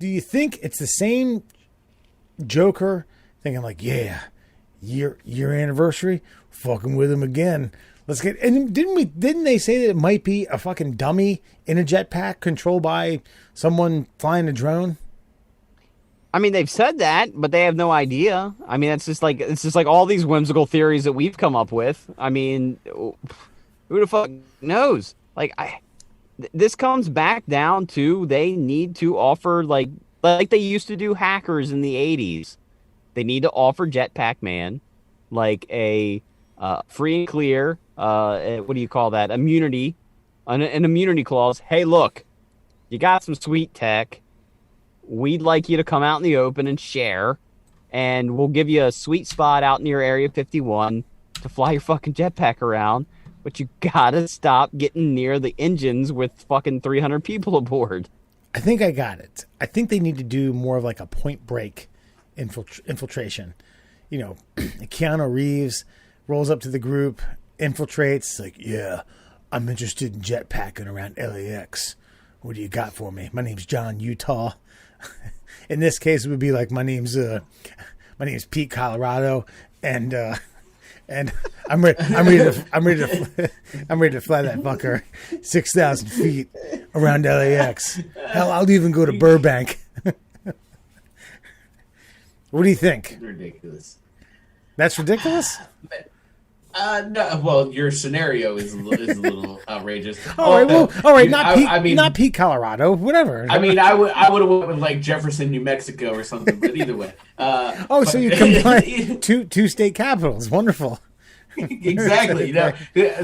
Do you think it's the same Joker thinking like, yeah, year anniversary, fucking with him again. Let's get. And didn't they say that it might be a fucking dummy in a jetpack controlled by someone flying a drone? I mean, they've said that, but they have no idea. I mean, it's just like all these whimsical theories that we've come up with. I mean, who the fuck knows? Like, this comes back down to they need to offer like they used to do hackers in the 80s. They need to offer Jetpack Man like a free and clear. What do you call that? Immunity, an immunity clause. Hey, look, you got some sweet tech. We'd like you to come out in the open and share, and we'll give you a sweet spot out near Area 51 to fly your fucking jetpack around, but you gotta stop getting near the engines with fucking 300 people aboard. I think I got it. I think they need to do more of like a Point Break infiltration. You know, Keanu Reeves rolls up to the group, infiltrates, like, yeah, I'm interested in jetpacking around LAX. What do you got for me? My name's John Utah. In this case, it would be like my name's Pete Colorado, and I'm ready to fly that fucker 6,000 feet around LAX. Hell, I'll even go to Burbank. What do you think? Ridiculous. That's ridiculous? No, well, your scenario is a little outrageous. All right. Not Pete, Colorado. Whatever. I mean, I would have went with like Jefferson, New Mexico, or something. But either way. So you combine two state capitals. Wonderful. Exactly.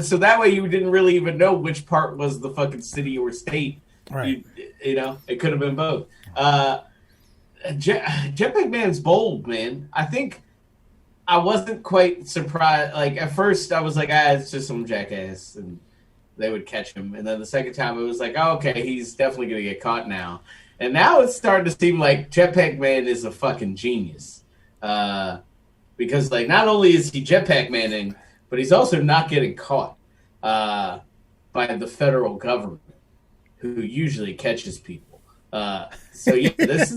So that way you didn't really even know which part was the fucking city or state. Right. It could have been both. Jetpack Man's bold, man. I think. I wasn't quite surprised. Like, at first, I was like, it's just some jackass, and they would catch him. And then the second time, it was like, oh, okay, he's definitely going to get caught now. And now it's starting to seem like Jetpack Man is a fucking genius. Because, like, not only is he Jetpack Manning, but he's also not getting caught by the federal government, who usually catches people. So yeah, this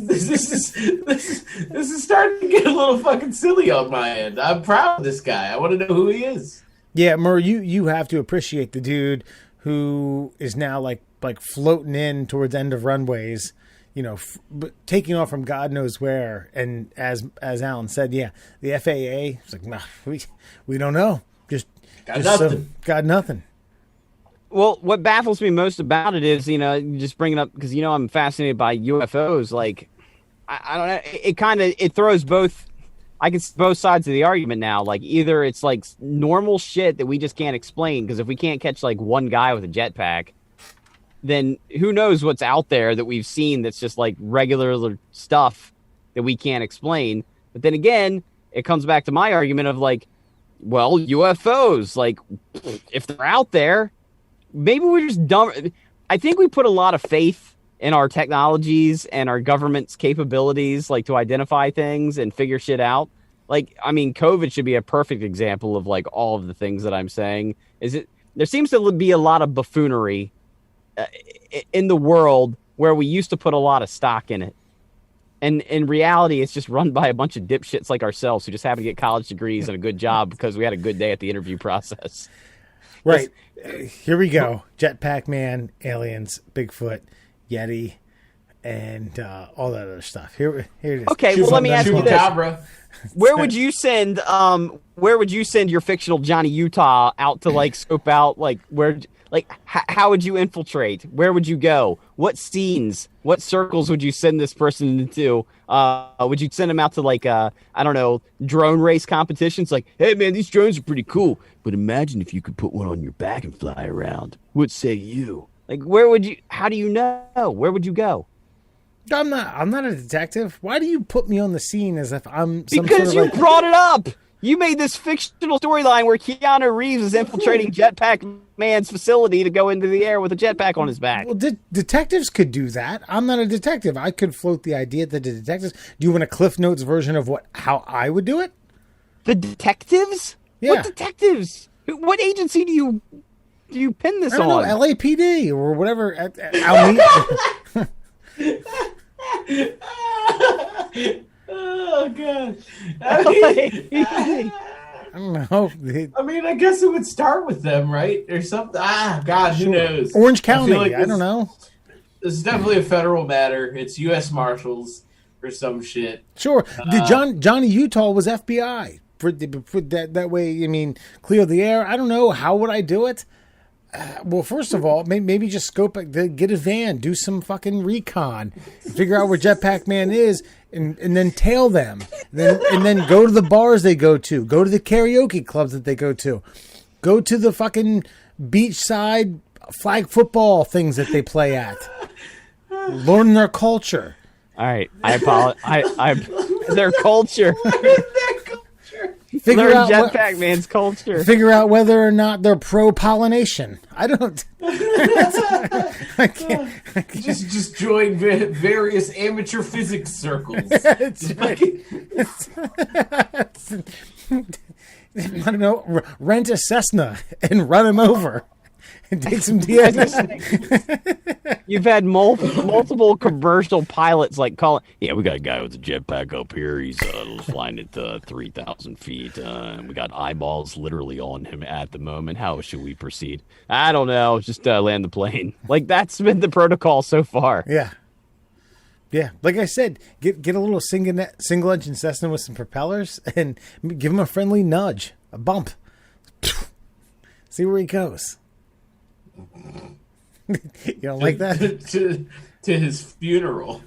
is starting to get a little fucking silly on my end. I'm proud of this guy. I want to know who he is. Yeah, Murr, you have to appreciate the dude who is now like floating in towards end of runways, taking off from God knows where. And as Alan said, yeah, the FAA is like, nah, we don't know. Got nothing. Well, what baffles me most about it is, just bringing up, because, I'm fascinated by UFOs. Like, I don't know. It throws both sides of the argument now. Like, either it's like normal shit that we just can't explain, because if we can't catch like one guy with a jetpack, then who knows what's out there that we've seen that's just like regular stuff that we can't explain. But then again, it comes back to my argument of like, well, UFOs, like, if they're out there, maybe we're just dumb. I think we put a lot of faith in our technologies and our government's capabilities, like, to identify things and figure shit out. Like, I mean, COVID should be a perfect example of like all of the things that I'm saying. There seems to be a lot of buffoonery in the world where we used to put a lot of stock in it. And in reality, it's just run by a bunch of dipshits like ourselves who just happen to get college degrees and a good job because we had a good day at the interview process. Right. Here we go. Jetpack Man, aliens, Bigfoot, Yeti, and all that other stuff. Here it is. Okay, well, let me ask you this. Where would you send your fictional Johnny Utah out to like scope out how would you infiltrate? Where would you go? What scenes? What circles would you send this person into? Would you send him out to like drone race competitions? Like, hey man, these drones are pretty cool, but imagine if you could put one on your back and fly around. What say you? Like, where would you? How do you know? Where would you go? I'm not a detective. Why do you put me on the scene as if I'm some because you brought it up. You made this fictional storyline where Keanu Reeves is infiltrating Jetpack Man's facility to go into the air with a jetpack on his back. Well, detectives could do that. I'm not a detective. I could float the idea that the detectives... Do you want a Cliff Notes version of how I would do it? The detectives? Yeah. What detectives? What agency do you pin this on? I don't know, LAPD or whatever. Oh god. I don't know. I mean, I guess it would start with them, right? Or something. God, who knows? Orange County. I I don't know. This is definitely a federal matter. It's U.S. Marshals or some shit. Sure. Johnny Utah was FBI. For that way, I mean, clear the air. I don't know. How would I do it? Well, first of all, maybe just scope it, get a van, do some fucking recon, figure out where Jetpack Man is, and then tail them. And then go to the bars they go to the karaoke clubs that they go to the fucking beachside flag football things that they play at. Learn their culture. All right, I apologize. Their culture. Figure out Jetpack Man's culture. Figure out whether or not they're pro-pollination. I don't. I can't. Just join various amateur physics circles. That's right. I don't know. Rent a Cessna and run him over. And take some DNA. You've had multiple commercial pilots like calling. Yeah, we got a guy with a jetpack up here. He's flying at 3,000 feet. We got eyeballs literally on him at the moment. How should we proceed? I don't know. Just land the plane. Like that's been the protocol so far. Yeah. Yeah, like I said, get a little single engine Cessna with some propellers and give him a friendly nudge, a bump. See where he goes. You don't like that? To his funeral.